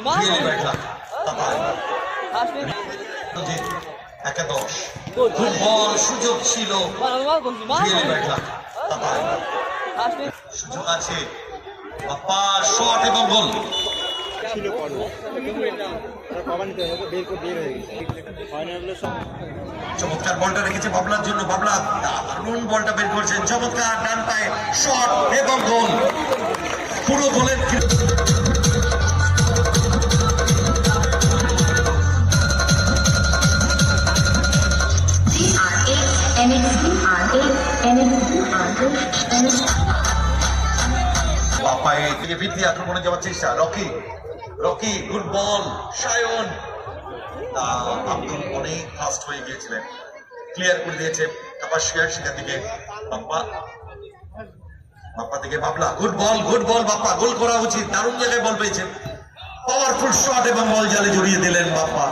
Really bad luck. একাদশ খুব বল সুযোগ ছিল, রিয়েলি ব্যাড লাক। সুযোগ আছে, বাপ্পা শট এবং গোল। চমৎকার বলটা রেখেছে বাবলার জন্য, বাবলা দারুণ বলটা বের করছেন, চমৎকার ডান পায়ে শট এবং গোল। পুরো গোলের বাপায়ে থেকে ফিরতি আক্রমণে যাওয়ার চেষ্টা, Rocky Rocky good ball, Sayan Abdul অনেক ফাস্ট হয়ে গিয়েছিলেন, ক্লিয়ার করে দিয়েছে কাপাসিয়া, সেখান থেকে বাপ্পা, বাপ্পা থেকে বাবলা, গুড বল বাপ্পা, গোল করা উচিত, দারুণ জায়গায় বল পেয়েছেন, পাওয়ারফুল শট এবং বল জালে জড়িয়ে দিলেন বাপ্পা।